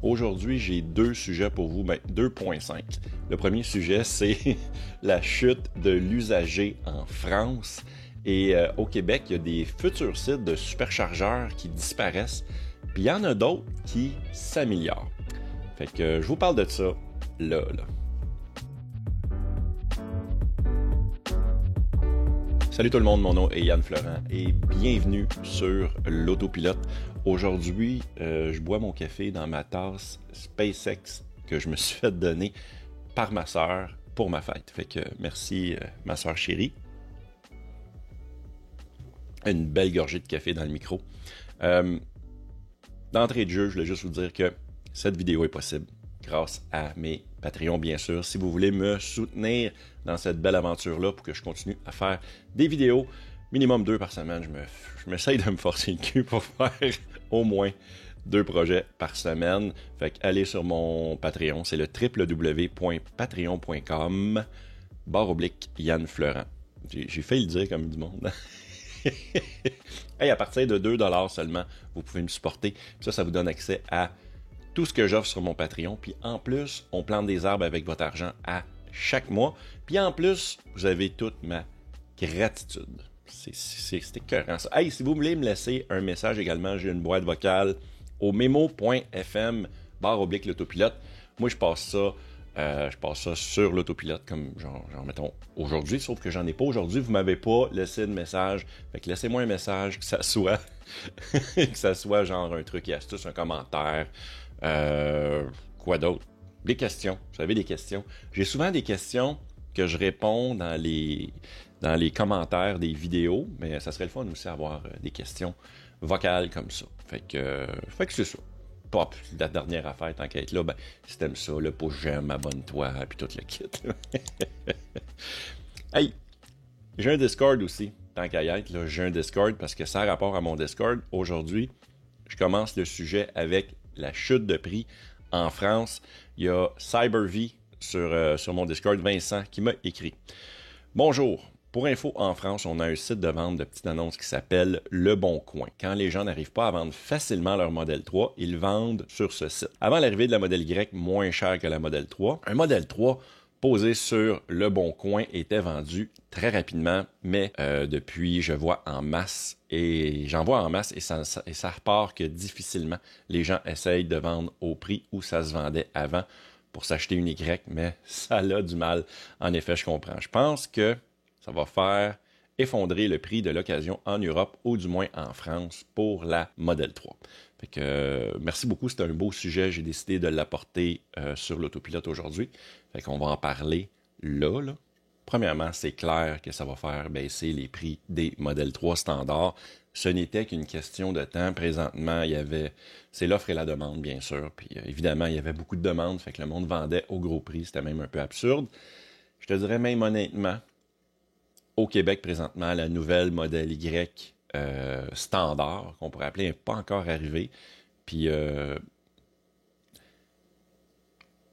Aujourd'hui, j'ai deux sujets pour vous, 2.5. Le premier sujet, c'est la chute de l'usager en France. Et au Québec, il y a des futurs sites de superchargeurs qui disparaissent, puis il y en a d'autres qui s'améliorent. Fait que je vous parle de ça là. Salut tout le monde, mon nom est Yann Florent et bienvenue sur l'Autopilote. Aujourd'hui, je bois mon café dans ma tasse SpaceX que je me suis fait donner par ma sœur pour ma fête. Fait que merci ma sœur chérie. Une belle gorgée de café dans le micro. D'entrée de jeu, je voulais juste vous dire que cette vidéo est possible grâce à mes Patreons, bien sûr. Si vous voulez me soutenir dans cette belle aventure-là pour que je continue à faire des vidéos, minimum 2 par semaine, je m'essaye de me forcer le cul pour faire au moins 2 projets par semaine. Fait que allez sur mon Patreon, c'est le www.patreon.com/Yann Florent. J'ai failli le dire comme du monde. Hey, à partir de 2$ seulement, vous pouvez me supporter. Puis ça vous donne accès à tout ce que j'offre sur mon Patreon. Puis en plus, on plante des arbres avec votre argent à chaque mois. Puis en plus, vous avez toute ma gratitude. C'est écœurant ça. Hey, si vous voulez me laisser un message également, j'ai une boîte vocale au memo.fm/l'autopilote. Moi, je passe ça sur l'autopilote comme genre mettons aujourd'hui, sauf que j'en ai pas aujourd'hui. Vous m'avez pas laissé de message. Fait que laissez-moi un message, que ça soit que ça soit genre un truc et astuce, un commentaire. Quoi d'autre? Des questions. Vous savez, des questions. J'ai souvent des questions que je réponds dans les commentaires des vidéos, mais ça serait le fun aussi d'avoir des questions vocales comme ça. Fait que c'est ça. Pop, la dernière affaire, tant qu'à être là, ben, si t'aimes ça, le pouce j'aime, abonne-toi, puis tout le kit. Hey, j'ai un Discord aussi, tant qu'à y être, là, j'ai un Discord parce que ça a rapport à mon Discord. Aujourd'hui, je commence le sujet avec la chute de prix en France. Il y a CyberV sur mon Discord, Vincent, qui m'a écrit. Bonjour. Pour info, en France, on a un site de vente de petites annonces qui s'appelle Le Bon Coin. Quand les gens n'arrivent pas à vendre facilement leur Model 3, ils vendent sur ce site. Avant l'arrivée de la Model Y, moins cher que la Model 3, un Model 3 posé sur Le Bon Coin était vendu très rapidement, mais depuis, j'en vois en masse et ça repart que difficilement les gens essayent de vendre au prix où ça se vendait avant pour s'acheter une Y, mais ça a du mal. En effet, je comprends. Je pense que ça va faire effondrer le prix de l'occasion en Europe ou du moins en France pour la Model 3. Fait que merci beaucoup, c'est un beau sujet. J'ai décidé de l'apporter sur l'Autopilote aujourd'hui. Fait qu'on va en parler là. Premièrement, c'est clair que ça va faire baisser les prix des Model 3 standards. Ce n'était qu'une question de temps. Présentement, c'est l'offre et la demande, bien sûr. Puis évidemment, il y avait beaucoup de demandes, fait que le monde vendait au gros prix. C'était même un peu absurde. Je te dirais même honnêtement, au Québec, présentement, la nouvelle Model Y standard, qu'on pourrait appeler, n'est pas encore arrivée. Puis, je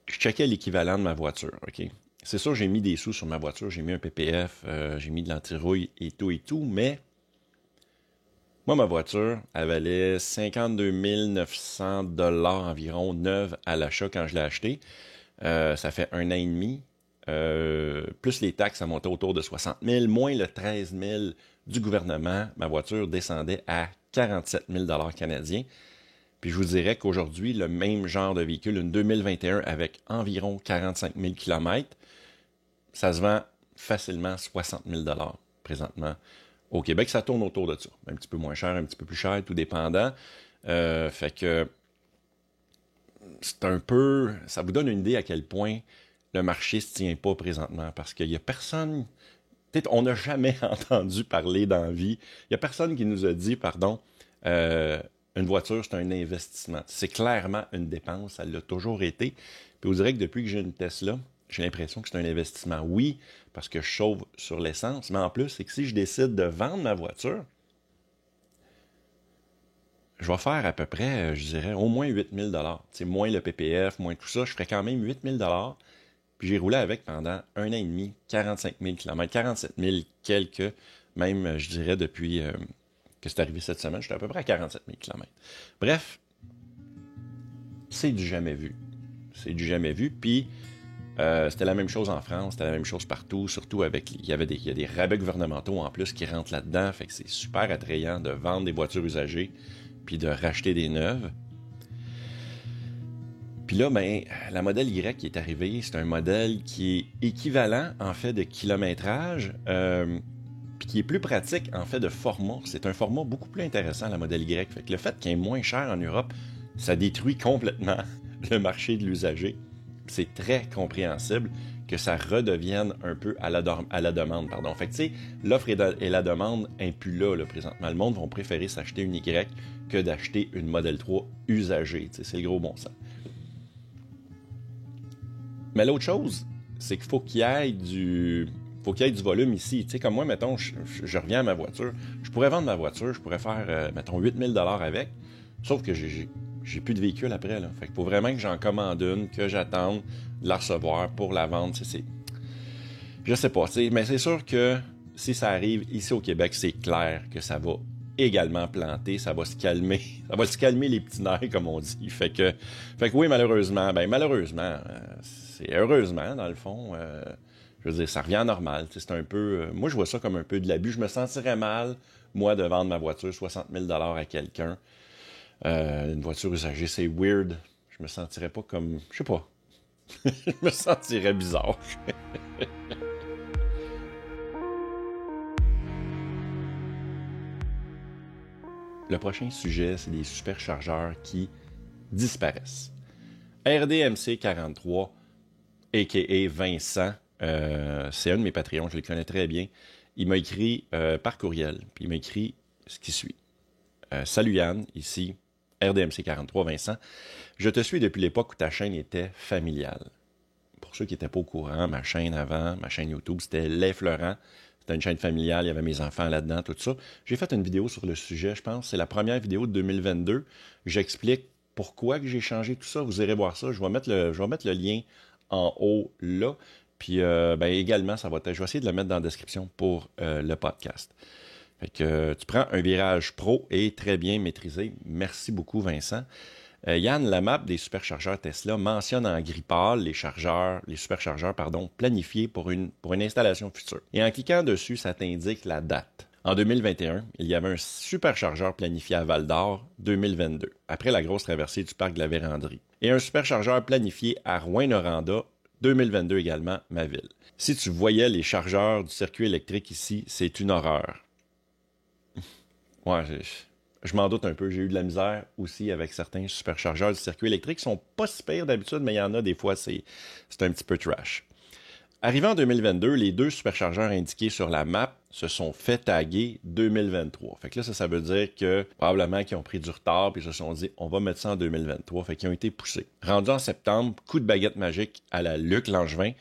checkais l'équivalent de ma voiture, OK? C'est sûr, j'ai mis des sous sur ma voiture, j'ai mis un PPF, j'ai mis de l'antirouille et tout, mais moi, ma voiture, elle valait 52 900 $ environ, neuve à l'achat quand je l'ai achetée. Ça fait 1 an et demi. Plus les taxes, ça montait autour de 60 000, moins le 13 000 du gouvernement, ma voiture descendait à 47 000 $ canadiens. Puis je vous dirais qu'aujourd'hui, le même genre de véhicule, une 2021 avec environ 45 000 km, ça se vend facilement 60 000 $ présentement. Au Québec, ça tourne autour de ça. Un petit peu moins cher, un petit peu plus cher, tout dépendant. Fait que c'est un peu... Ça vous donne une idée à quel point le marché se tient pas présentement parce qu'il y a personne, peut-être on n'a jamais entendu parler d'envie. Il y a personne qui nous a dit, une voiture, c'est un investissement. C'est clairement une dépense, ça l'a toujours été. Puis vous direz que depuis que j'ai une Tesla, j'ai l'impression que c'est un investissement. Oui, parce que je chauffe sur l'essence, mais en plus, c'est que si je décide de vendre ma voiture, je vais faire à peu près, je dirais, au moins 8 000 $. C'est moins le PPF, moins tout ça, je ferais quand même 8 000 $. Puis j'ai roulé avec pendant 1 an et demi, 45 000 km, 47 000 quelques, même, je dirais, depuis que c'est arrivé cette semaine, j'étais à peu près à 47 000 km. Bref, c'est du jamais vu. C'est du jamais vu. Puis, c'était la même chose en France, c'était la même chose partout, surtout avec... Il y a des rabais gouvernementaux en plus qui rentrent là-dedans, fait que c'est super attrayant de vendre des voitures usagées puis de racheter des neuves. Puis là, ben, la modèle Y qui est arrivée, c'est un modèle qui est équivalent, en fait, de kilométrage, puis qui est plus pratique, en fait, de format. C'est un format beaucoup plus intéressant, la modèle Y. Fait que le fait qu'il est moins cher en Europe, ça détruit complètement le marché de l'usager. C'est très compréhensible que ça redevienne un peu à la demande. Pardon. Fait que, tu sais, l'offre et la demande n'est plus là, présentement. Le monde va préférer s'acheter une Y que d'acheter une Model 3 usagée. Tu sais, c'est le gros bon sens. Mais l'autre chose, c'est qu'il faut qu'il y ait du volume ici. Tu sais, comme moi, mettons, je reviens à ma voiture. Je pourrais vendre ma voiture, je pourrais faire, mettons, 8000 $ avec. Sauf que j'ai plus de véhicule après, là. Fait qu'il faut vraiment que j'en commande une, que j'attende de la recevoir pour la vendre. Je sais pas, tu sais, mais c'est sûr que si ça arrive ici au Québec, c'est clair que ça va également planter, ça va se calmer. Ça va se calmer les petits nerfs, comme on dit. Fait que oui, malheureusement, c'est heureusement, dans le fond, je veux dire, ça revient à normal. C'est un peu... moi, je vois ça comme un peu de l'abus. Je me sentirais mal, moi, de vendre ma voiture 60 000 $ à quelqu'un. Une voiture usagée, c'est weird. Je me sentirais pas comme... Je sais pas. Je me sentirais bizarre. Le prochain sujet, c'est des superchargeurs qui disparaissent. RDMC 43, a.k.a. Vincent, c'est un de mes Patreons, je le connais très bien. Il m'a écrit par courriel, puis il m'a écrit ce qui suit. Salut Yann, ici RDMC 43, Vincent. Je te suis depuis l'époque où ta chaîne était familiale. Pour ceux qui n'étaient pas au courant, ma chaîne avant, ma chaîne YouTube, c'était Les Fleurants. C'était une chaîne familiale, il y avait mes enfants là-dedans, tout ça. J'ai fait une vidéo sur le sujet, je pense. C'est la première vidéo de 2022. J'explique pourquoi que j'ai changé tout ça. Vous irez voir ça. Je vais mettre le lien en haut là. Puis également, je vais essayer de le mettre dans la description pour le podcast. Fait que tu prends un virage pro et très bien maîtrisé. Merci beaucoup, Vincent. Yann, la map des superchargeurs Tesla mentionne en gris pâle les superchargeurs planifiés pour une installation future. Et en cliquant dessus, ça t'indique la date. En 2021, il y avait un superchargeur planifié à Val-d'Or 2022, après la grosse traversée du parc de la Vérandrie. Et un superchargeur planifié à Rouyn-Noranda 2022 également, ma ville. Si tu voyais les chargeurs du circuit électrique ici, c'est une horreur. Ouais, je m'en doute un peu. J'ai eu de la misère aussi avec certains superchargeurs du circuit électrique. Ils sont pas si pires d'habitude, mais il y en a des fois, c'est un petit peu trash. Arrivé en 2022, les 2 superchargeurs indiqués sur la map se sont fait taguer 2023. Fait que là, ça veut dire que probablement qu'ils ont pris du retard puis ils se sont dit on va mettre ça en 2023. Fait qu'ils ont été poussés. Rendu en septembre, coup de baguette magique à la Luc Langevin.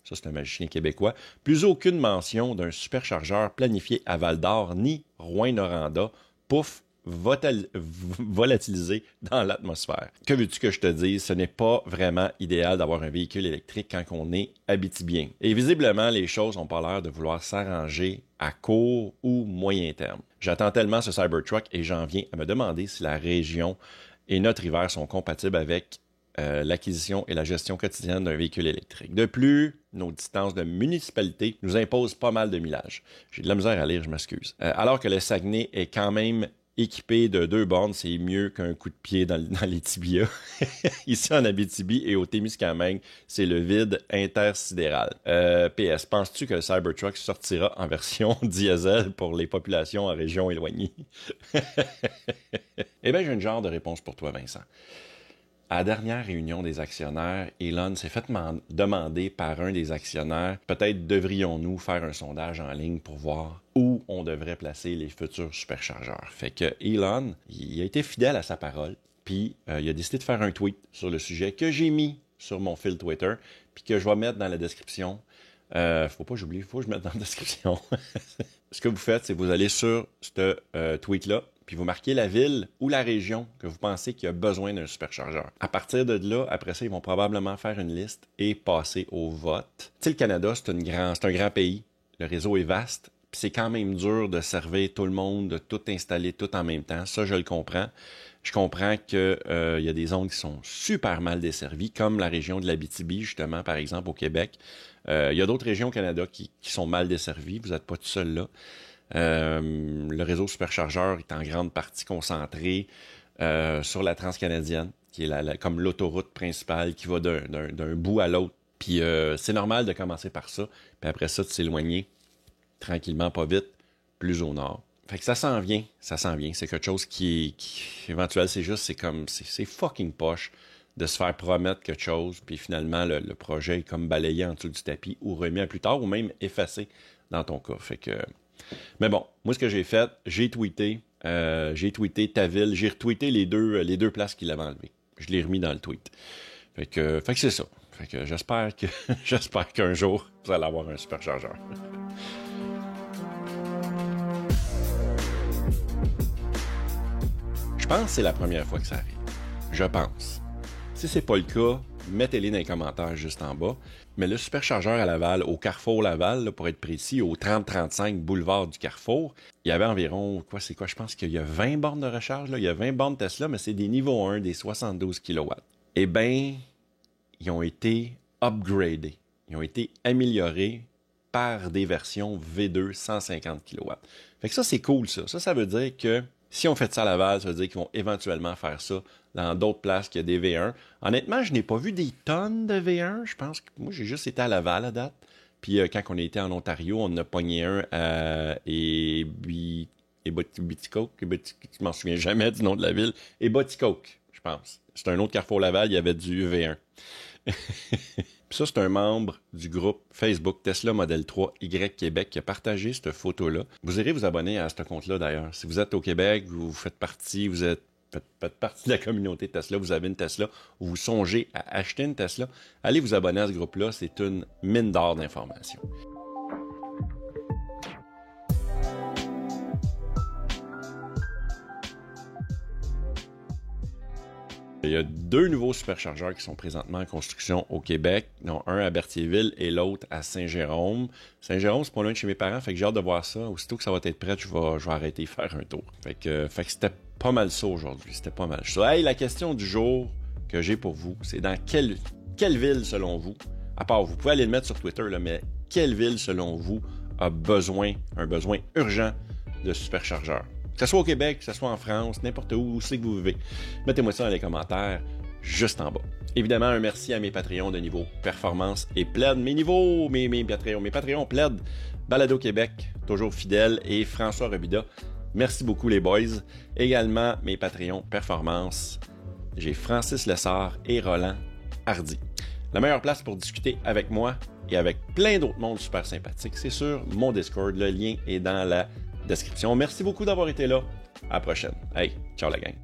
Ça, c'est un magicien québécois. Plus aucune mention d'un superchargeur planifié à Val-d'Or ni Rouyn-Noranda. Pouf, volatilisé dans l'atmosphère. Que veux-tu que je te dise? Ce n'est pas vraiment idéal d'avoir un véhicule électrique quand on est abitibien. Et visiblement, les choses n'ont pas l'air de vouloir s'arranger à court ou moyen terme. J'attends tellement ce Cybertruck et j'en viens à me demander si la région et notre hiver sont compatibles avec l'acquisition et la gestion quotidienne d'un véhicule électrique. De plus, nos distances de municipalité nous imposent pas mal de millages. J'ai de la misère à lire, je m'excuse. Alors que le Saguenay est quand même équipé de 2 bornes, c'est mieux qu'un coup de pied dans les tibias. Ici en Abitibi et au Témiscamingue, c'est le vide intersidéral. PS, penses-tu que le Cybertruck sortira en version diesel pour les populations en région éloignée? Eh bien, j'ai une genre de réponse pour toi, Vincent. À la dernière réunion des actionnaires, Elon s'est fait demander par un des actionnaires, peut-être devrions-nous faire un sondage en ligne pour voir où on devrait placer les futurs superchargeurs. Fait que Elon, il a été fidèle à sa parole, puis il a décidé de faire un tweet sur le sujet que j'ai mis sur mon fil Twitter, puis que je vais mettre dans la description. Faut pas que j'oublie, faut que je mette dans la description. Ce que vous faites, c'est que vous allez sur ce tweet-là, puis vous marquez la ville ou la région que vous pensez qu'il y a besoin d'un superchargeur. À partir de là, après ça, ils vont probablement faire une liste et passer au vote. Tu sais, le Canada, c'est un grand pays. Le réseau est vaste. Puis c'est quand même dur de servir tout le monde, de tout installer tout en même temps. Ça, je le comprends. Je comprends qu'il y a des zones qui sont super mal desservies, comme la région de l'Abitibi, justement, par exemple, au Québec. Il y a d'autres régions au Canada qui sont mal desservies. Vous n'êtes pas tout seul là. Le réseau superchargeur est en grande partie concentré sur la transcanadienne, qui est comme l'autoroute principale qui va d'un bout à l'autre. Puis c'est normal de commencer par ça, puis après ça, de s'éloigner tranquillement, pas vite, plus au nord. Fait que ça s'en vient. C'est quelque chose qui est éventuel, c'est fucking poche de se faire promettre quelque chose, puis finalement, le projet est comme balayé en dessous du tapis, ou remis à plus tard, ou même effacé dans ton cas. Fait que... Mais bon, moi, ce que j'ai fait, j'ai tweeté ta ville, j'ai retweeté les deux places qu'il avait enlevées. Je l'ai remis dans le tweet. Fait que c'est ça. Fait que j'espère qu'un jour, vous allez avoir un superchargeur. Je pense que c'est la première fois que ça arrive. Je pense. Si c'est pas le cas, mettez-les dans les commentaires juste en bas. Mais le superchargeur à Laval, au Carrefour Laval, là, pour être précis, au 3035 boulevard du Carrefour, il y avait environ, je pense qu'il y a 20 bornes de recharge, là. Il y a 20 bornes Tesla, mais c'est des niveaux 1, des 72 kW. Eh bien, ils ont été upgradés. Ils ont été améliorés par des versions V2 150 kW. Fait que ça, c'est cool, ça. Ça veut dire que si on fait ça à Laval, ça veut dire qu'ils vont éventuellement faire ça dans d'autres places qu'il y a des V1. Honnêtement, je n'ai pas vu des tonnes de V1. Je pense que moi, j'ai juste été à Laval à date. Puis quand on était en Ontario, on en a pogné un à Eboticoke. Je m'en souviens jamais du nom de la ville. Eboticoke, je pense. C'est un autre Carrefour Laval, il y avait du V1. Puis ça, c'est un membre du groupe Facebook Tesla Model 3 Y Québec qui a partagé cette photo-là. Vous irez vous abonner à ce compte-là d'ailleurs. Si vous êtes au Québec, vous faites partie de la communauté Tesla, vous avez une Tesla, ou vous songez à acheter une Tesla, allez vous abonner à ce groupe-là, c'est une mine d'or d'informations. Il y a 2 nouveaux superchargeurs qui sont présentement en construction au Québec, dont un à Berthierville et l'autre à Saint-Jérôme. Saint-Jérôme, c'est pas loin de chez mes parents, fait que j'ai hâte de voir ça. Aussitôt que ça va être prêt, je vais arrêter de faire un tour. Fait que c'était pas mal ça aujourd'hui, c'était pas mal ça. Hey, la question du jour que j'ai pour vous, c'est dans quelle ville, selon vous, à part, vous pouvez aller le mettre sur Twitter, là, mais quelle ville, selon vous, a un besoin urgent de superchargeurs? Que ce soit au Québec, que ce soit en France, n'importe où c'est que vous vivez. Mettez-moi ça dans les commentaires, juste en bas. Évidemment, un merci à mes Patreons de niveau performance et plaid. Mes Patreons plaid, Balado Québec, toujours fidèle, et François Robida. Merci beaucoup les boys. Également, mes Patreons performance, j'ai Francis Lessard et Roland Hardy. La meilleure place pour discuter avec moi et avec plein d'autres mondes super sympathiques, c'est sur mon Discord. Le lien est dans la description. Merci beaucoup d'avoir été là. À la prochaine. Hey, ciao la gang.